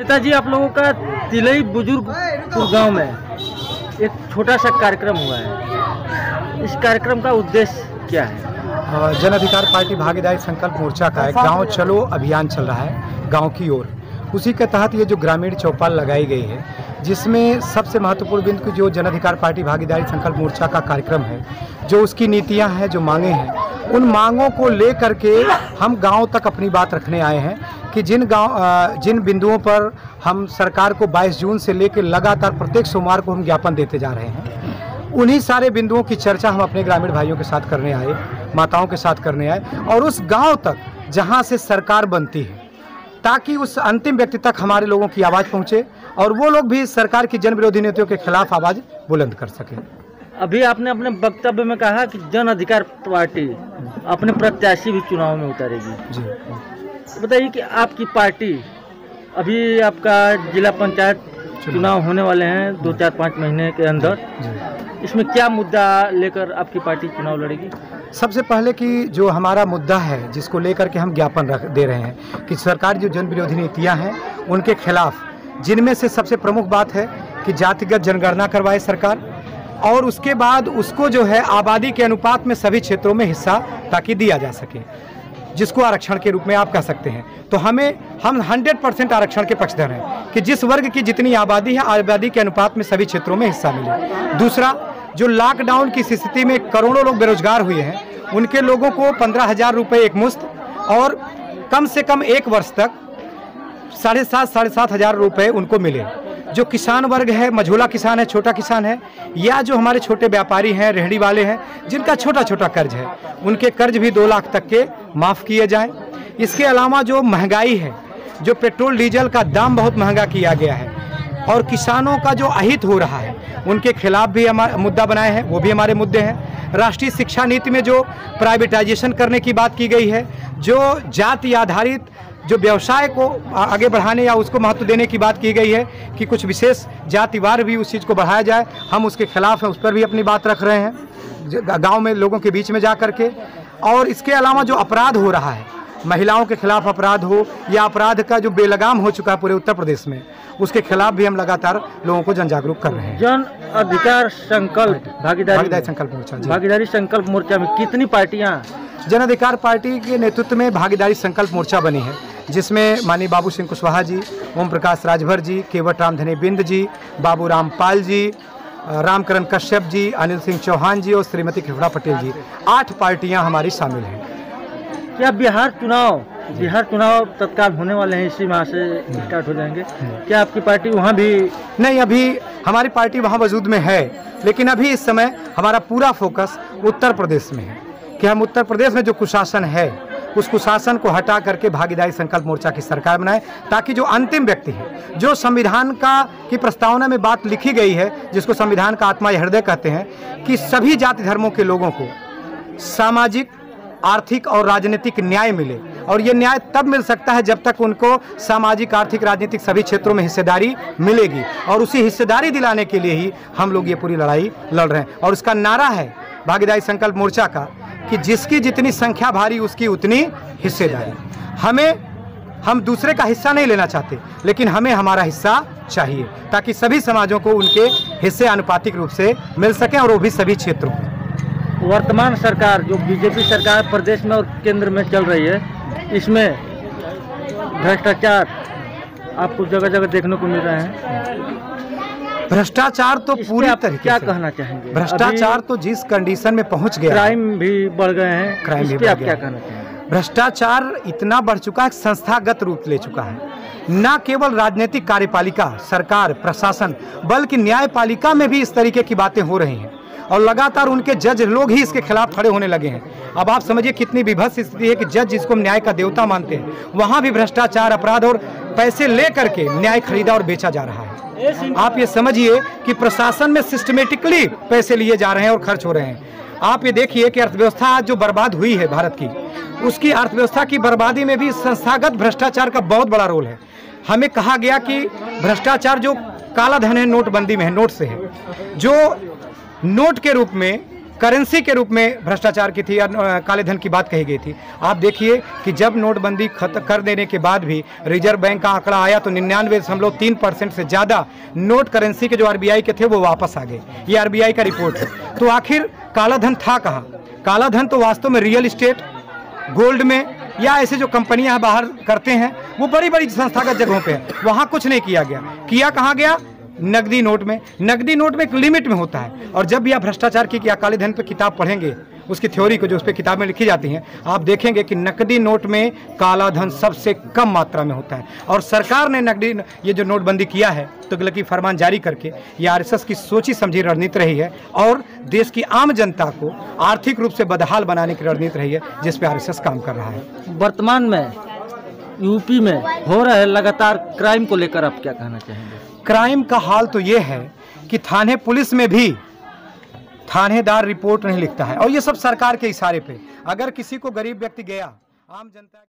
नेताजी, आप लोगों का तिलई बुजुर्गपुर गांव में एक छोटा सा कार्यक्रम हुआ है। इस कार्यक्रम का उद्देश्य क्या है? जन अधिकार पार्टी भागीदारी संकल्प मोर्चा का एक गांव चलो अभियान चल रहा है गांव की ओर। उसी के तहत ये जो ग्रामीण चौपाल लगाई गई है, जिसमें सबसे महत्वपूर्ण बिंदु जो जन अधिकार पार्टी भागीदारी संकल्प मोर्चा का कार्यक्रम है, जो उसकी नीतियां हैं, जो मांगे हैं, उन मांगों को ले करके हम गांव तक अपनी बात रखने आए हैं कि जिन बिंदुओं पर हम सरकार को 22 जून से लेकर लगातार प्रत्येक सोमवार को हम ज्ञापन देते जा रहे हैं, उन्हीं सारे बिंदुओं की चर्चा हम अपने ग्रामीण भाइयों के साथ करने आए, माताओं के साथ करने आए, और उस गांव तक जहां से सरकार बनती है, ताकि उस अंतिम व्यक्ति तक हमारे लोगों की आवाज़ पहुंचे और वो लोग भी सरकार की जन विरोधी नीतियों के खिलाफ आवाज़ बुलंद कर सकें। अभी आपने अपने वक्तव्य में कहा कि जन अधिकार पार्टी अपने प्रत्याशी भी चुनाव में उतारेगी। जी बताइए कि आपकी पार्टी, अभी आपका जिला पंचायत चुनाव होने वाले हैं 2-4-5 महीने के अंदर, इसमें क्या मुद्दा लेकर आपकी पार्टी चुनाव लड़ेगी? सबसे पहले कि जो हमारा मुद्दा है, जिसको लेकर के हम ज्ञापन दे रहे हैं कि सरकार जो जन विरोधी नीतियां हैं उनके खिलाफ, जिनमें से सबसे प्रमुख बात है कि जातिगत जनगणना करवाए सरकार, और उसके बाद उसको जो है आबादी के अनुपात में सभी क्षेत्रों में हिस्सा ताकि दिया जा सके, जिसको आरक्षण के रूप में आप कह सकते हैं। तो हम 100% आरक्षण के पक्षधर हैं कि जिस वर्ग की जितनी आबादी है, आबादी के अनुपात में सभी क्षेत्रों में हिस्सा मिले। दूसरा, जो लॉकडाउन की स्थिति में करोड़ों लोग बेरोजगार हुए हैं, उनके लोगों को 15,000 रुपये एक मुश्त और कम से कम 1 वर्ष तक 7,500 रुपये उनको मिले। जो किसान वर्ग है, मझोला किसान है, छोटा किसान है, या जो हमारे छोटे व्यापारी हैं, रेहड़ी वाले हैं, जिनका छोटा छोटा कर्ज है, उनके कर्ज भी 2 लाख तक के माफ़ किए जाएं। इसके अलावा जो महंगाई है, जो पेट्रोल डीजल का दाम बहुत महंगा किया गया है और किसानों का जो अहित हो रहा है, उनके खिलाफ भी हमारा मुद्दा बनाए हैं, वो भी हमारे मुद्दे हैं। राष्ट्रीय शिक्षा नीति में जो प्राइवेटाइजेशन करने की बात की गई है, जो जाति आधारित जो व्यवसाय को आगे बढ़ाने या उसको महत्व देने की बात की गई है कि कुछ विशेष जातिवार भी उस चीज़ को बढ़ाया जाए, हम उसके खिलाफ हैं, उस पर भी अपनी बात रख रहे हैं गांव में लोगों के बीच में जा कर के। और इसके अलावा जो अपराध हो रहा है, महिलाओं के खिलाफ अपराध हो या अपराध का जो बेलगाम हो चुका है पूरे उत्तर प्रदेश में, उसके खिलाफ भी हम लगातार लोगों को जन जागरूक कर रहे हैं। जन अधिकार संकल्प भागीदारी संकल्प मोर्चा, भागीदारी संकल्प मोर्चा में कितनी पार्टियां? जन अधिकार पार्टी के नेतृत्व में भागीदारी संकल्प मोर्चा बनी है, जिसमें माननीय बाबू सिंह कुशवाहा जी, ओम प्रकाश राजभर जी, केवट राम धनी बिंद जी, बाबू राम पाल जी, रामकरण कश्यप जी, अनिल सिंह चौहान जी और श्रीमती कृष्णा पटेल जी, 8 पार्टियां हमारी शामिल हैं। क्या बिहार चुनाव तत्काल होने वाले हैं, इसी माह से स्टार्ट हो जाएंगे? क्या आपकी पार्टी वहाँ भी? नहीं, अभी हमारी पार्टी वहाँ वजूद में है, लेकिन अभी इस समय हमारा पूरा फोकस उत्तर प्रदेश में है कि हम उत्तर प्रदेश में जो कुशासन है, उस कुशासन को हटा करके भागीदारी संकल्प मोर्चा की सरकार बनाए, ताकि जो अंतिम व्यक्ति है, जो संविधान की प्रस्तावना में बात लिखी गई है, जिसको संविधान का आत्मा या हृदय कहते हैं, कि सभी जाति धर्मों के लोगों को सामाजिक, आर्थिक और राजनीतिक न्याय मिले। और ये न्याय तब मिल सकता है जब तक उनको सामाजिक, आर्थिक, राजनीतिक सभी क्षेत्रों में हिस्सेदारी मिलेगी, और उसी हिस्सेदारी दिलाने के लिए ही हम लोग ये पूरी लड़ाई लड़ रहे हैं। और उसका नारा है भागीदारी संकल्प मोर्चा का कि जिसकी जितनी संख्या भारी उसकी उतनी हिस्सेदारी। हम दूसरे का हिस्सा नहीं लेना चाहते, लेकिन हमें हमारा हिस्सा चाहिए, ताकि सभी समाजों को उनके हिस्से आनुपातिक रूप से मिल सके, और वो भी सभी क्षेत्रों में। वर्तमान सरकार जो बीजेपी सरकार प्रदेश में और केंद्र में चल रही है, इसमें भ्रष्टाचार आपको जगह जगह देखने को मिल रहा है। भ्रष्टाचार तो पूरी तरीके क्या कहना चाहेंगे? भ्रष्टाचार तो जिस कंडीशन में पहुंच गया, क्राइम भी बढ़ गए हैं, क्राइम भी आप क्या कहना चाहेंगे? भ्रष्टाचार इतना बढ़ चुका है, संस्थागत रूप ले चुका है। न केवल राजनीतिक कार्यपालिका, सरकार, प्रशासन, बल्कि न्यायपालिका में भी इस तरीके की बातें हो रही हैं, और लगातार उनके जज लोग ही इसके खिलाफ खड़े होने लगे हैं। अब आप समझिए कितनी विभत्स स्थिति है कि जज जिसको न्याय का देवता मानते हैं, वहाँ भी भ्रष्टाचार, अपराध और पैसे लेकर के न्याय खरीदा और बेचा जा रहा है। आप ये समझिए कि प्रशासन में सिस्टमेटिकली पैसे लिए जा रहे हैं और खर्च हो रहे हैं। आप ये देखिए कि अर्थव्यवस्था आज जो बर्बाद हुई है भारत की, उसकी अर्थव्यवस्था की बर्बादी में भी संस्थागत भ्रष्टाचार का बहुत बड़ा रोल है। हमें कहा गया कि भ्रष्टाचार जो काला धन है नोटबंदी में है, नोट से है, जो नोट के रूप में करेंसी के रूप में भ्रष्टाचार की थी, काले धन की बात कही गई थी। आप देखिए कि जब नोटबंदी कर देने के बाद भी रिजर्व बैंक का आंकड़ा आया तो 99.3% से ज़्यादा नोट करेंसी के जो आरबीआई के थे वो वापस आ गए। ये आरबीआई का रिपोर्ट है। तो आखिर काला धन था कहाँ? काला धन तो वास्तव में रियल इस्टेट, गोल्ड में, या ऐसे जो कंपनियां बाहर करते हैं वो बड़ी बड़ी संस्थागत जगहों पे है। वहाँ कुछ नहीं किया गया। किया कहाँ गया? नकदी नोट में। नकदी नोट में एक लिमिट में होता है। और जब भी आप भ्रष्टाचार की या काले धन पर किताब पढ़ेंगे, उसकी थ्योरी को जो उस पर किताब में लिखी जाती हैं, आप देखेंगे कि नकदी नोट में काला धन सबसे कम मात्रा में होता है। और सरकार ने नकदी ये जो नोटबंदी किया है तुगलकी फरमान जारी करके, ये आरएसएस की सोची समझी रणनीति रही है और देश की आम जनता को आर्थिक रूप से बदहाल बनाने की रणनीति रही है, जिस पर आरएसएस काम कर रहा है। वर्तमान में यूपी में हो रहे लगातार क्राइम को लेकर आप क्या कहना चाहेंगे? क्राइम का हाल तो ये है कि थाने पुलिस में भी थानेदार रिपोर्ट नहीं लिखता है, और ये सब सरकार के इशारे पे। अगर किसी को गरीब व्यक्ति गया, आम जनता